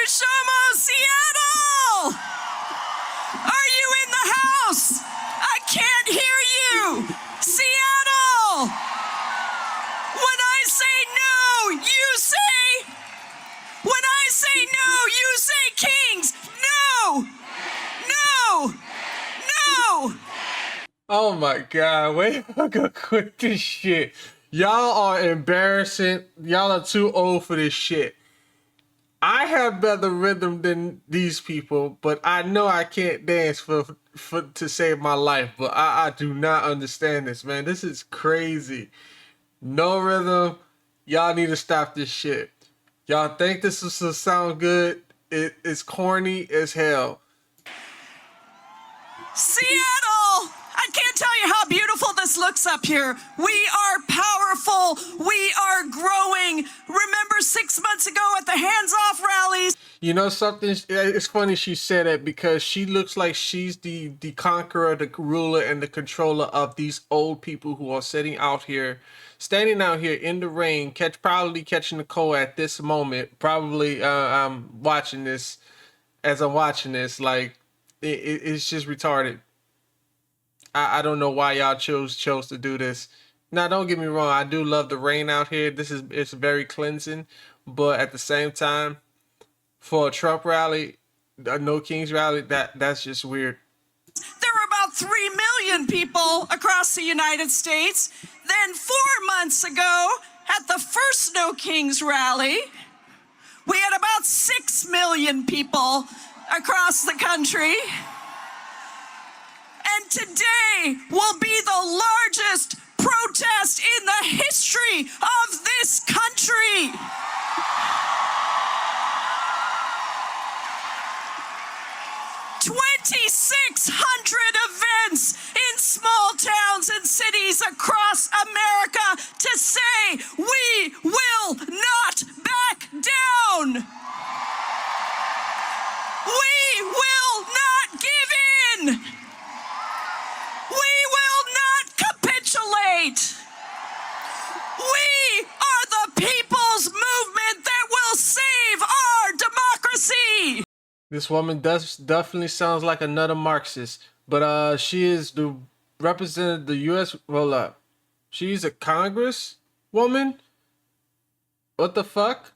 Shomo, Seattle! Are you in the house? I can't hear you! Seattle! When I say no, you say... When I say no, you say Kings! No! No! No! Oh my God, wait, I gotta quit this shit. Y'all are embarrassing. Y'all are too old for this shit. I have better rhythm than these people, but I know I can't dance to save my life. But I do not understand this, man. This is crazy. No rhythm. Y'all need to stop this shit. Y'all think this is to sound good? It's corny as hell. Seattle! I can't tell you how beautiful this looks up here. We are powerful. We are growing. Remember 6 months ago at the Hands Off rallies? You know something? It's funny she said it because she looks like she's the conqueror, the ruler, and the controller of these old people who are standing out here in the rain, probably catching the cold at this moment. Probably I'm watching this as I'm watching this. Like it's just retarded. I don't know why y'all chose to do this. Now, don't get me wrong. I do love the rain out here. It's very cleansing, but at the same time, for a Trump rally, a No Kings rally, that's just weird. There were about 3 million people across the United States. Then 4 months ago, at the first No Kings rally, we had about 6 million people across the country. And today will be the largest protest in the history of this country. 2,600 events in small towns and cities across America to say we will not back down. We will not give in. We will not capitulate. We are the people's movement that will save our democracy. This woman definitely sounds like another Marxist, but she is the representative the U.S. Roll up. She's a Congress woman. What the fuck?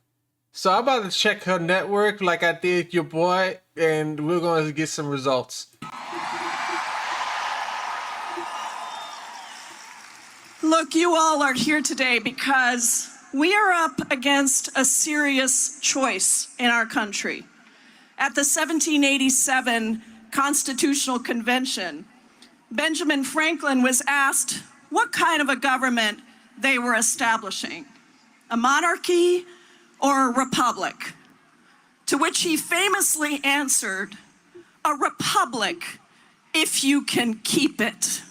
So I'm about to check her network like I did your boy, and we're going to get some results. Look, you all are here today because we are up against a serious choice in our country. At the 1787 Constitutional Convention, Benjamin Franklin was asked what kind of a government they were establishing, a monarchy or a republic, to which he famously answered, a republic if you can keep it.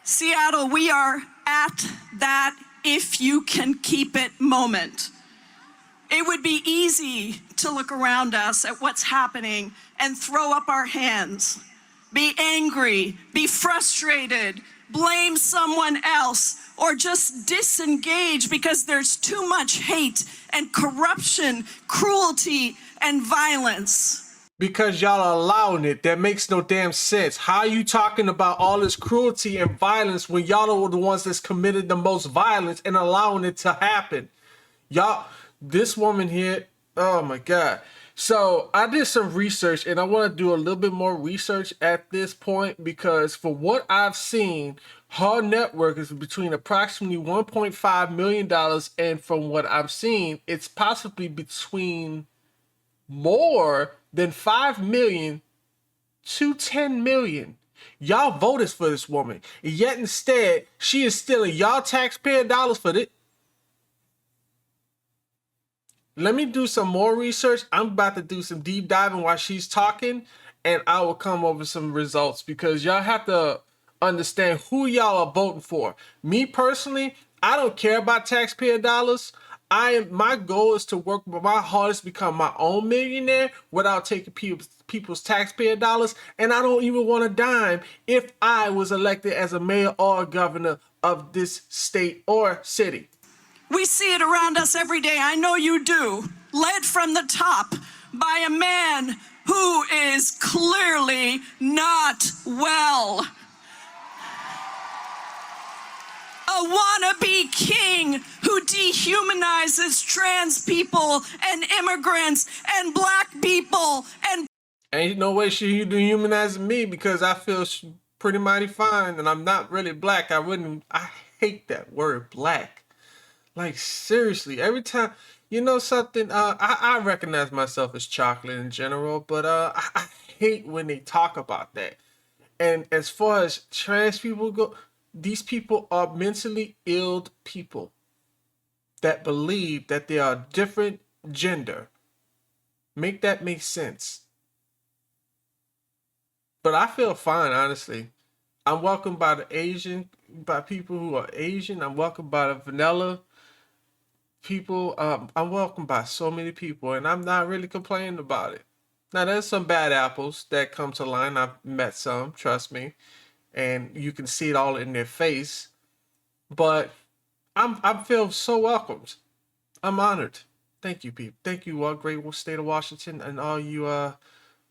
Seattle, we are at that if you can keep it moment. It would be easy to look around us at what's happening and throw up our hands, be angry, be frustrated, blame someone else, or just disengage because there's too much hate and corruption, cruelty, and violence. Because y'all are allowing it. That makes no damn sense. How are you talking about all this cruelty and violence when y'all are the ones that's committed the most violence and allowing it to happen? Y'all, this woman here, oh my God. So I did some research, and I want to do a little bit more research at this point because for what I've seen, her network is between approximately $1.5 million, and from what I've seen, it's possibly between more than 5 million to 10 million. Y'all voted for this woman, and yet instead she is stealing y'all taxpayer dollars for it. Let me do some more research. I'm about to do some deep diving while she's talking, and I will come over some results because y'all have to understand who y'all are voting for. Me personally, I don't care about taxpayer dollars. My goal is to work my hardest to become my own millionaire without taking people's taxpayer dollars, and I don't even want a dime if I was elected as a mayor or a governor of this state or city. We see it around us every day. I know you do. Led from the top by a man who is clearly not well. A wannabe king who dehumanizes trans people and immigrants and black people and Ain't no way she dehumanizing me because I feel pretty mighty fine and I'm not really black. I hate that word black. Like seriously, every time, you know something, I recognize myself as chocolate in general, but I hate when they talk about that. And as far as trans people go, these people are mentally ill people that believe that they are a different gender. Make that make sense. But I feel fine, honestly. I'm welcomed by people who are Asian. I'm welcomed by the vanilla people. I'm welcomed by so many people, and I'm not really complaining about it. Now, there's some bad apples that come to line. I've met some, trust me, and you can see it all in their face. But I feel so welcomed. I'm honored. Thank you, people. Thank you, great state of Washington, and all you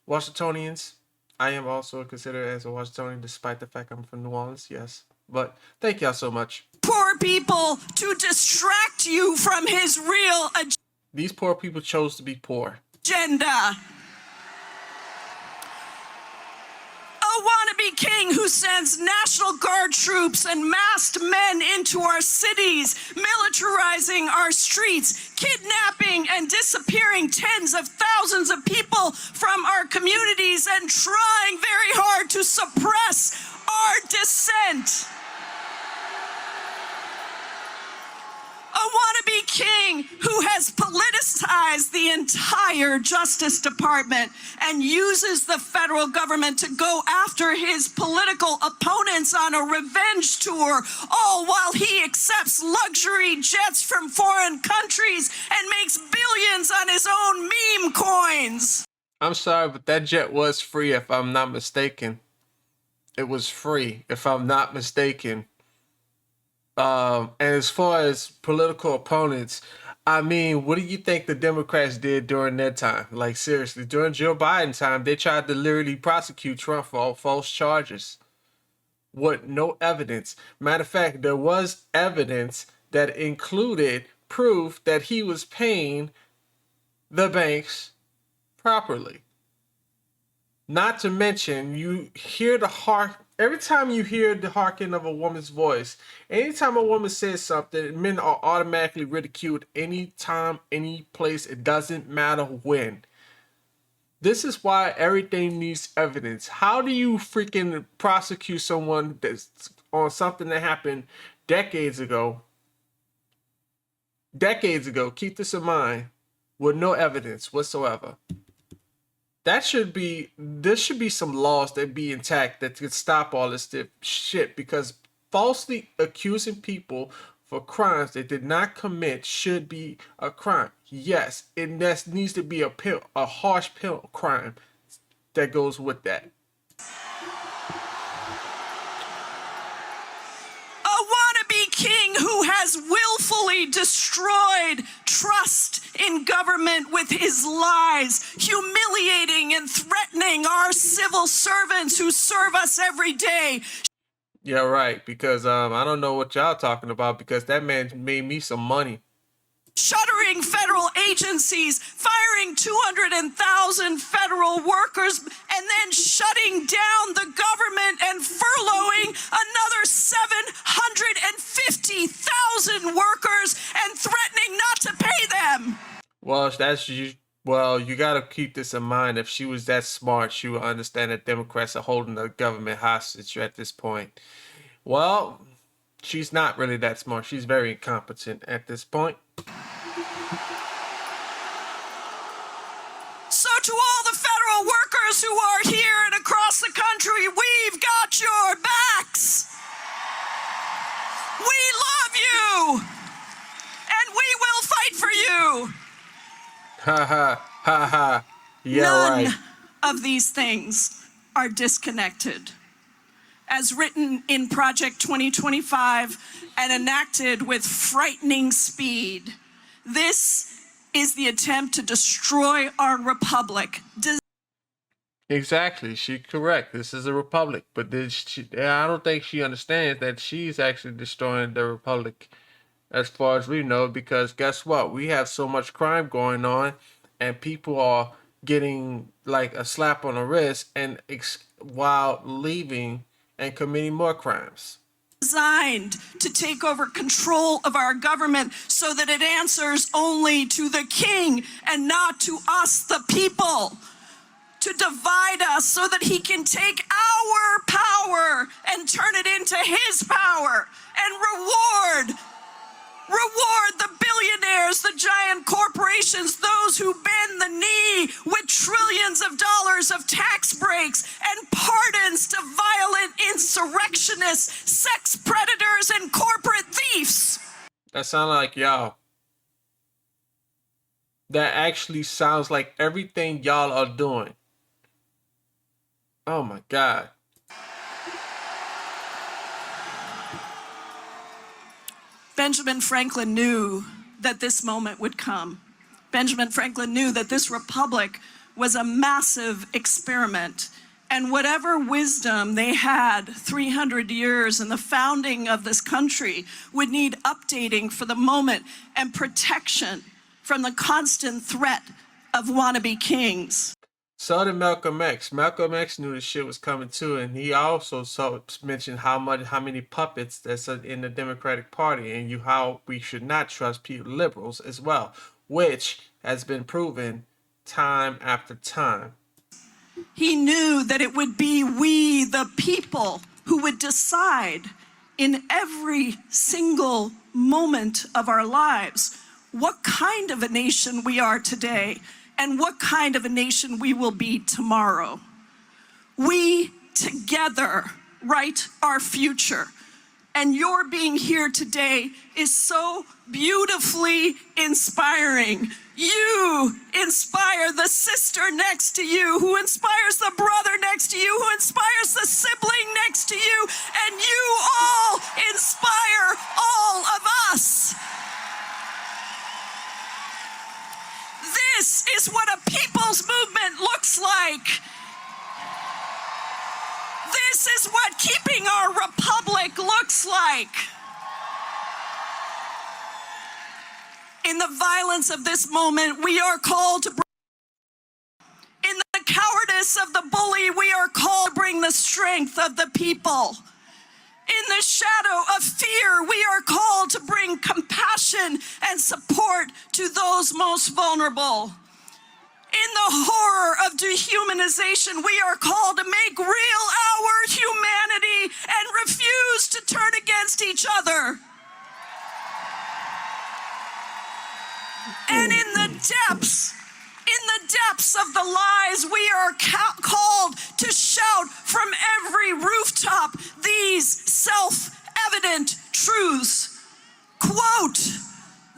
Washingtonians. I am also considered as a Washingtonian, despite the fact I'm from New Orleans. Yes, but thank y'all so much. poor people to distract you from his real These poor people chose to be poor. agenda. A wannabe king who sends National Guard troops and masked men into our cities, militarizing our streets, kidnapping and disappearing tens of thousands of people from our communities, and trying very hard to suppress our dissent. A wannabe king who has politicized the entire Justice Department and uses the federal government to go after his political opponents on a revenge tour, all while he accepts luxury jets from foreign countries and makes billions on his own meme coins. I'm sorry, but that jet was free if I'm not mistaken. It was free if I'm not mistaken. And as far as political opponents, I mean, what do you think the Democrats did during their time? Like, seriously, during Joe Biden's time, they tried to literally prosecute Trump for all false charges. What? No evidence. Matter of fact, there was evidence that included proof that he was paying the banks properly. Not to mention, you hear every time you hear the harking of a woman's voice, anytime a woman says something, men are automatically ridiculed anytime, any place. It doesn't matter when. This is why everything needs evidence. How do you freaking prosecute someone that's on something that happened decades ago? Decades ago, keep this in mind, with no evidence whatsoever. There should be some laws that be intact that could stop all this shit, because falsely accusing people for crimes they did not commit should be a crime. Yes, it needs to be a harsh crime that goes with that. A wannabe king who has willfully destroyed trust in government with his lies, humiliating and threatening our civil servants who serve us every day. Yeah, right, because I don't know what y'all talking about, because that man made me some money. Shuttering federal agencies, firing 200,000 federal workers, and then shutting down the government and furloughing another 750,000 workers and threatening not to pay them. Well, you got to keep this in mind. If she was that smart, she would understand that Democrats are holding the government hostage at this point. Well, she's not really that smart. She's very incompetent at this point. So to all the federal workers who are here and across the country, we've got your backs. We love you, and we will fight for you. Ha ha ha ha. Yeah, None right. of these things are disconnected. as written in Project 2025 and enacted with frightening speed. This is the attempt to destroy our republic. Exactly, she's correct. This is a republic, but I don't think she understands that she's actually destroying the republic, as far as we know. Because guess what? We have so much crime going on, and people are getting like a slap on the wrist, and while leaving and committing more crimes. Designed to take over control of our government so that it answers only to the king and not to us, the people. To divide us so that he can take our power and turn it into his power and reward the billionaires, the giant corporations, those who bend the knee with trillions of dollars of tax breaks and pardons to violent insurrectionists, sex predators, and corporate thieves. That sounds like y'all. That actually sounds like everything y'all are doing. Oh my God. Benjamin Franklin knew that this moment would come. Benjamin Franklin knew that this republic was a massive experiment, and whatever wisdom they had 300 years in the founding of this country would need updating for the moment and protection from the constant threat of wannabe kings. So did Malcolm X. Malcolm X knew the shit was coming too, and he also mentioned how many puppets that's in the Democratic Party, and how we should not trust liberals as well, which has been proven time after time. He knew that it would be we, the people, who would decide in every single moment of our lives what kind of a nation we are today and what kind of a nation we will be tomorrow. We together write our future. And your being here today is so beautifully inspiring. You inspire the sister next to you, who inspires the brother next to you, who inspires the sibling next to you, and you all inspire all of us. This is what a people's movement looks like. This is what keeping our republic looks like. In the violence of this moment, we are called to in the cowardice of the bully, we are called to bring the strength of the people. In the shadow of fear, we are called to bring compassion and support to those most vulnerable. In the horror of dehumanization, we are called to make real our humanity and refuse to turn against each other. And in the depths of the lies, we are called to shout from every rooftop these self-evident truths. Quote,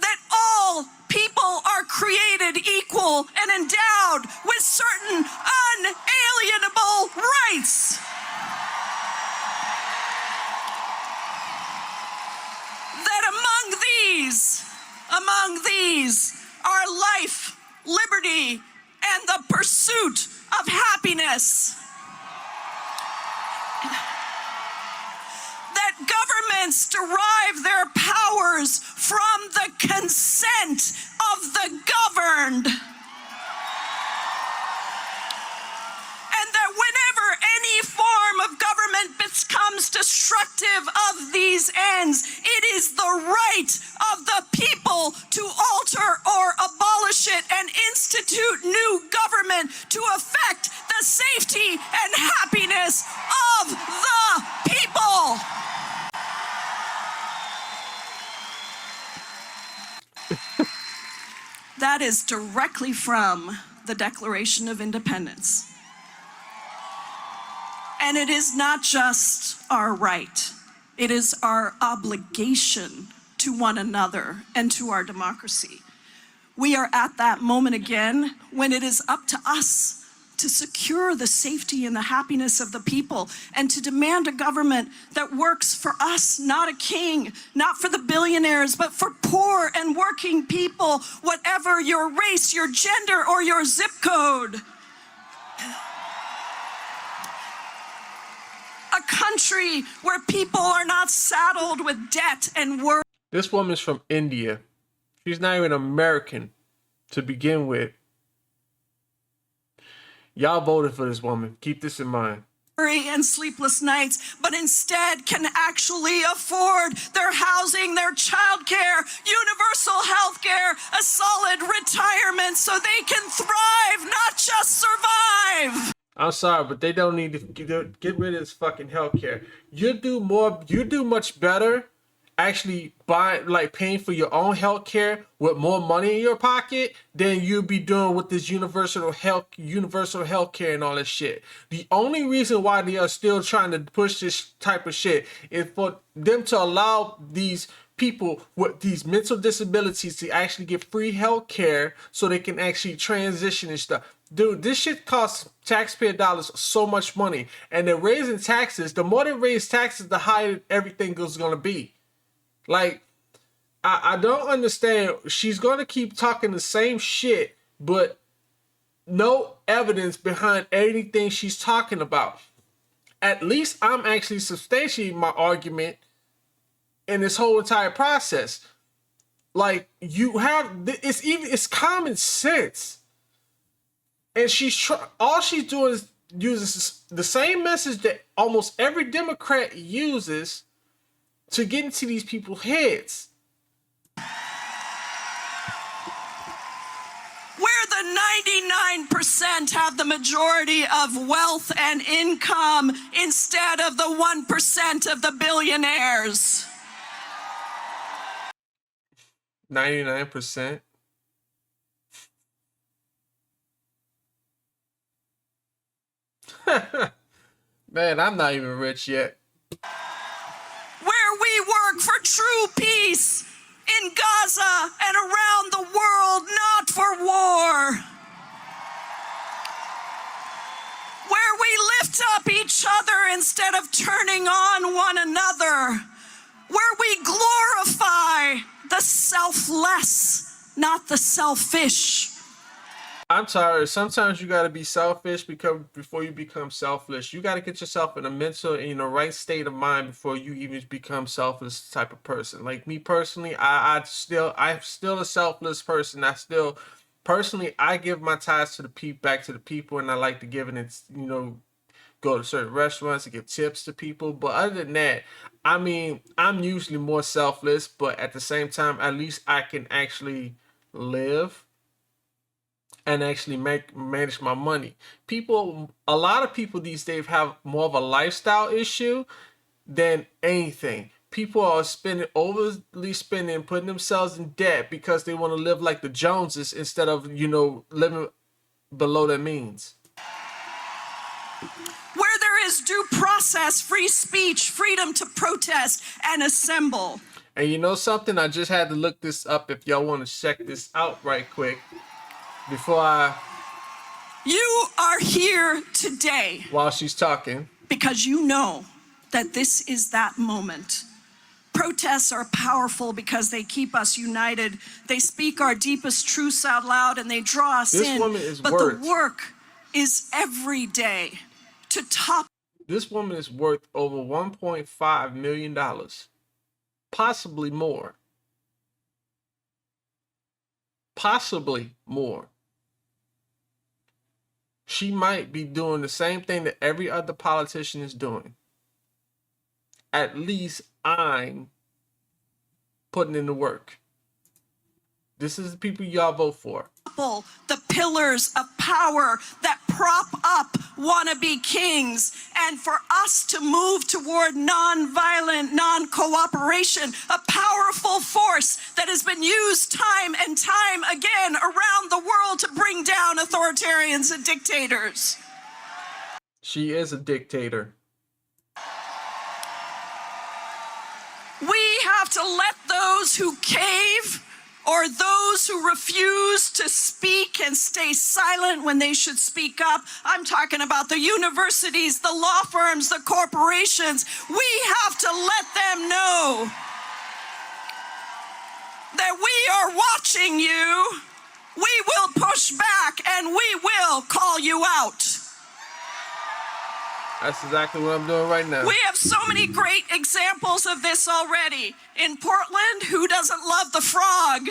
that all people are created equal and endowed with certain unalienable rights. That among these are life, liberty, and the pursuit of happiness. That governments derive their powers from the consent of the governed. And that whenever any form of government becomes destructive of these ends, it is the right of the people to alter or abolish it and institute new government to affect the safety and happiness of the people. That is directly from the Declaration of Independence. And it is not just our right, it is our obligation to one another and to our democracy. We are at that moment again when it is up to us to secure the safety and the happiness of the people, and to demand a government that works for us, not a king, not for the billionaires, but for poor and working people, whatever your race, your gender, or your zip code. A country where people are not saddled with debt and worry. This woman's from India. She's not even American to begin with. Y'all voted for this woman. Keep this in mind. And sleepless nights, but instead can actually afford their housing, their childcare, universal health care, a solid retirement so they can thrive, not just survive. I'm sorry, but they don't need to get rid of this fucking healthcare. You do much better actually paying for your own healthcare with more money in your pocket than you'll be doing with this universal healthcare and all this shit. The only reason why they are still trying to push this type of shit is for them to allow these people with these mental disabilities to actually get free healthcare so they can actually transition and stuff. Dude, this shit costs taxpayer dollars so much money, and they're raising taxes. The more they raise taxes, the higher everything is going to be. Like, I don't understand. She's going to keep talking the same shit, but no evidence behind anything she's talking about. At least I'm actually substantiating my argument in this whole entire process. Like, it's common sense. And all she's doing is uses the same message that almost every Democrat uses to get into these people's heads. Where the 99% have the majority of wealth and income instead of the 1% of the billionaires. 99%. Man, I'm not even rich yet. Where we work for true peace in Gaza and around the world, not for war. Where we lift up each other instead of turning on one another. Where we glorify the selfless, not the selfish. I'm tired. Sometimes you gotta be selfish before you become selfless. You gotta get yourself in a mental, in the right state of mind before you even become selfless type of person. Like me personally, I'm still a selfless person. I give my tithes to the back to the people, and I like to give it. It's, go to certain restaurants and give tips to people. But other than that, I mean, I'm usually more selfless. But at the same time, at least I can actually live and actually manage my money. A lot of people these days have more of a lifestyle issue than anything. People are overly spending, putting themselves in debt because they want to live like the Joneses instead of, living below their means. Where there is due process, free speech, freedom to protest and assemble. And you know something? I just had to look this up if y'all want to check this out right quick. You are here today. While she's talking. Because you know that this is that moment. Protests are powerful because they keep us united. They speak our deepest truths out loud and they draw us in. But the work is every day to top. This woman is worth over $1.5 million. Possibly more. Possibly more. She might be doing the same thing that every other politician is doing. At least I'm putting in the work. This is the people y'all vote for. The pillars of power that prop up wannabe kings, and for us to move toward non-violent, non-cooperation, a powerful force that has been used time and time again around the world to bring down authoritarians and dictators. She is a dictator. We have to let those who cave or those who refuse to speak and stay silent when they should speak up. I'm talking about the universities, the law firms, the corporations. We have to let them know that we are watching you. We will push back and we will call you out. That's exactly what I'm doing right now. We have so many great examples of this already. In Portland, who doesn't love the frog?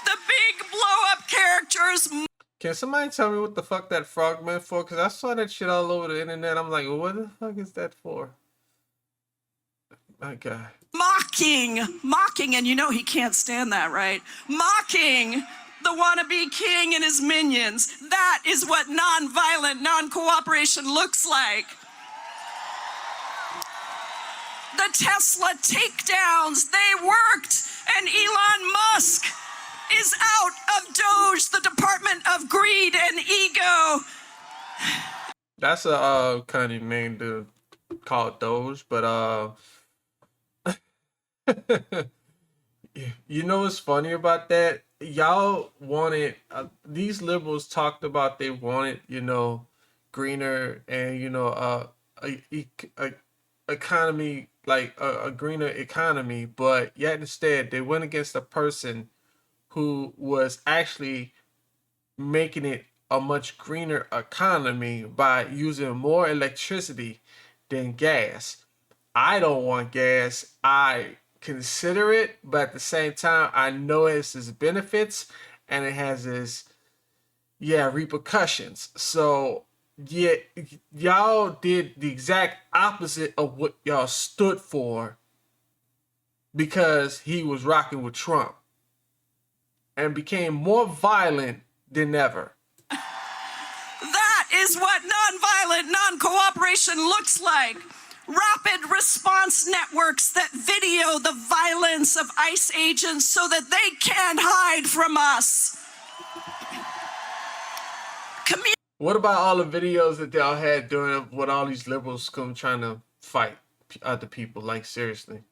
The big blow-up characters. Can somebody tell me what the fuck that frog meant for? Because I saw that shit all over the internet. I'm like, well, what the fuck is that for? My God. Mocking, and you know he can't stand that, right? Mocking the wannabe king and his minions. That is what nonviolent, non-cooperation looks like. The Tesla takedowns, they worked, and Elon Musk is out of Doge, the Department of Greed and Ego. That's a kind of name to call it Doge, but you know what's funny about that? Y'all wanted, these liberals talked about they wanted, you know, greener and, you know, a economy, like a greener economy, but yet instead they went against a person who was actually making it a much greener economy by using more electricity than gas. I don't want gas. I consider it, but at the same time, I know it's its benefits and it has its repercussions. So yeah, y'all did the exact opposite of what y'all stood for because he was rocking with Trump and became more violent than ever. That is what nonviolent non-cooperation looks like. Rapid response networks that video the violence of ICE agents so that they can't hide from us. What about all the videos that y'all had doing what all these liberals come trying to fight other people? Like, seriously.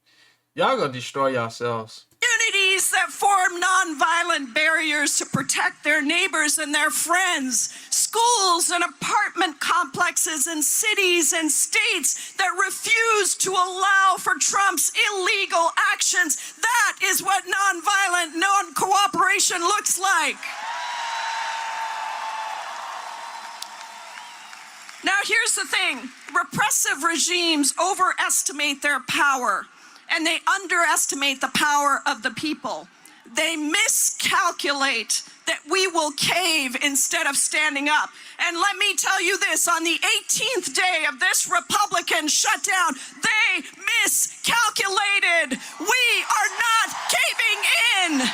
Y'all gonna destroy yourselves. Communities that form nonviolent barriers to protect their neighbors and their friends. Schools and apartment complexes in cities and states that refuse to allow for Trump's illegal actions. That is what nonviolent non-cooperation looks like. Now, here's the thing. Repressive regimes overestimate their power, and they underestimate the power of the people. They miscalculate that we will cave instead of standing up. And let me tell you this, on the 18th day of this Republican shutdown, they miscalculated. We are not caving in.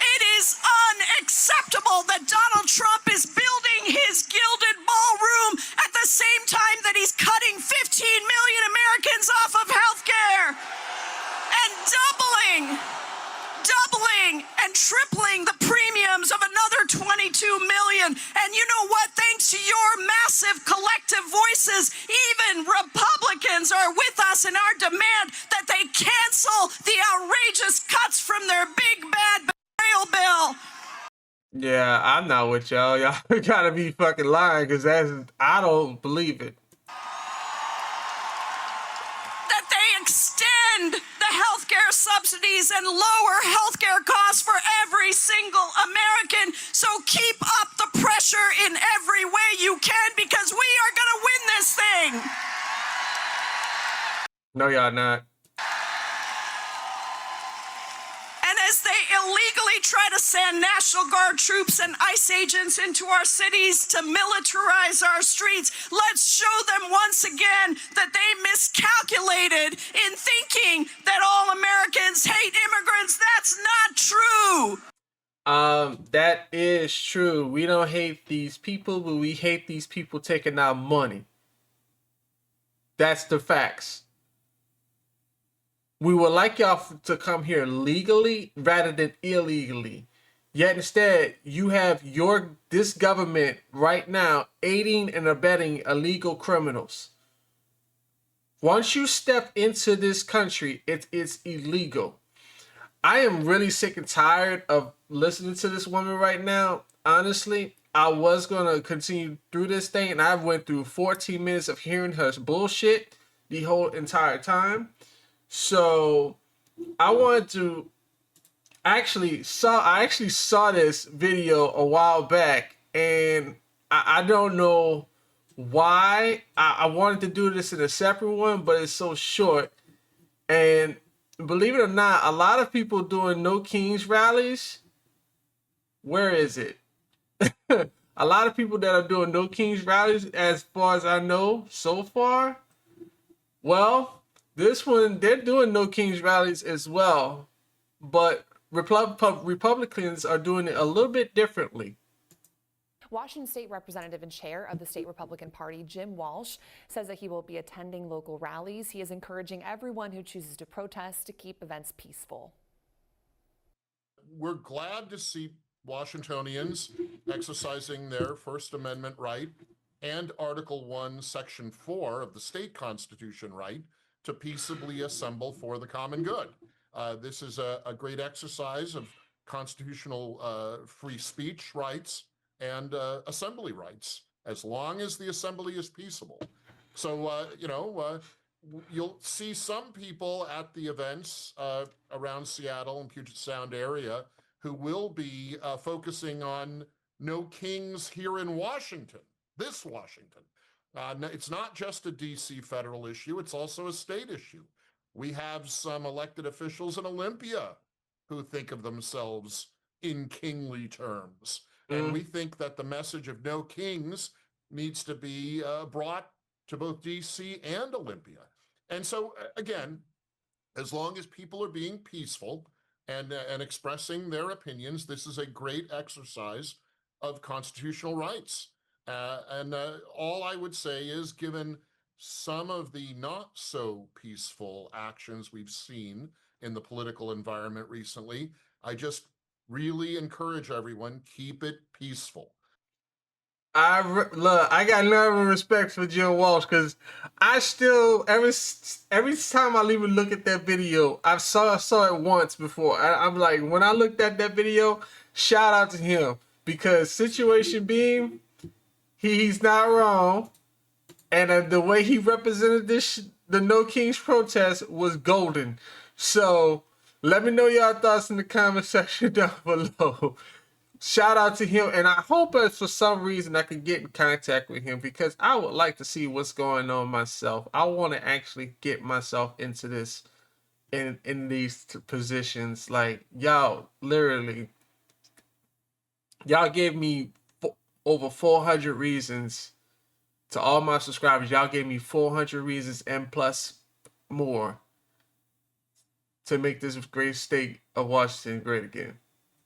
It is unacceptable that Donald Trump is building his gilded ballroom at the same time that he's cutting 15 million Americans off of health care and doubling and tripling the premiums of another 22 million. And you know what? Thanks to your massive collective voices, even Republicans are with us in our demand that they cancel the outrageous cuts from their big bad bill. Yeah, I'm not with y'all. Y'all gotta be fucking lying because I don't believe it. That they extend the healthcare subsidies and lower healthcare costs for every single American. So keep up the pressure in every way you can because we are gonna win this thing. No, y'all not. As they illegally try to send National Guard troops and ICE agents into our cities to militarize our streets, let's show them once again that they miscalculated in thinking that all Americans hate immigrants. That's not true. That is true. We don't hate these people, but we hate these people taking our money. That's the facts. We would like y'all to come here legally rather than illegally. Yet instead, you have this government right now aiding and abetting illegal criminals. Once you step into this country, it's illegal. I am really sick and tired of listening to this woman right now. Honestly, I was gonna continue through this thing, and I went through 14 minutes of hearing her bullshit the whole entire time. So I wanted to I actually saw this video a while back, and I don't know why I wanted to do this in a separate one, but it's so short. And believe it or not, a lot of people doing No Kings rallies. Where is it? A lot of people that are doing No Kings rallies, as far as I know so far. Well, this one, they're doing No Kings rallies as well, but Republicans are doing it a little bit differently. Washington State Representative and Chair of the State Republican Party, Jim Walsh, says that he will be attending local rallies. He is encouraging everyone who chooses to protest to keep events peaceful. We're glad to see Washingtonians exercising their First Amendment right and Article 1, Section 4 of the state constitution right to peaceably assemble for the common good. This is a great exercise of constitutional free speech rights and assembly rights, as long as the assembly is peaceable. So, you'll see some people at the events around Seattle and Puget Sound area who will be focusing on no kings here in Washington, this Washington. It's not just a DC federal issue, it's also a state issue. We have some elected officials in Olympia who think of themselves in kingly terms. And we think that the message of no kings needs to be brought to both DC and Olympia. And so, again, as long as people are being peaceful and expressing their opinions, this is a great exercise of constitutional rights. And all I would say is, given some of the not so peaceful actions we've seen in the political environment recently, I just really encourage everyone, keep it peaceful. Look, I got none of respect for Jim Walsh, because I still every time I even look at that video, I saw it once before. I'm like, when I looked at that video, shout out to him, because situation being, he's not wrong, and the way he represented the No Kings protest was golden. So let me know y'all thoughts in the comment section down below. Shout out to him, and I hope that for some reason I can get in contact with him, because I would like to see what's going on myself. I want to actually get myself into this, in these positions. Like, y'all, literally, y'all gave me over 400 reasons. To all my subscribers, y'all gave me 400 reasons and plus more to make this great state of Washington great again.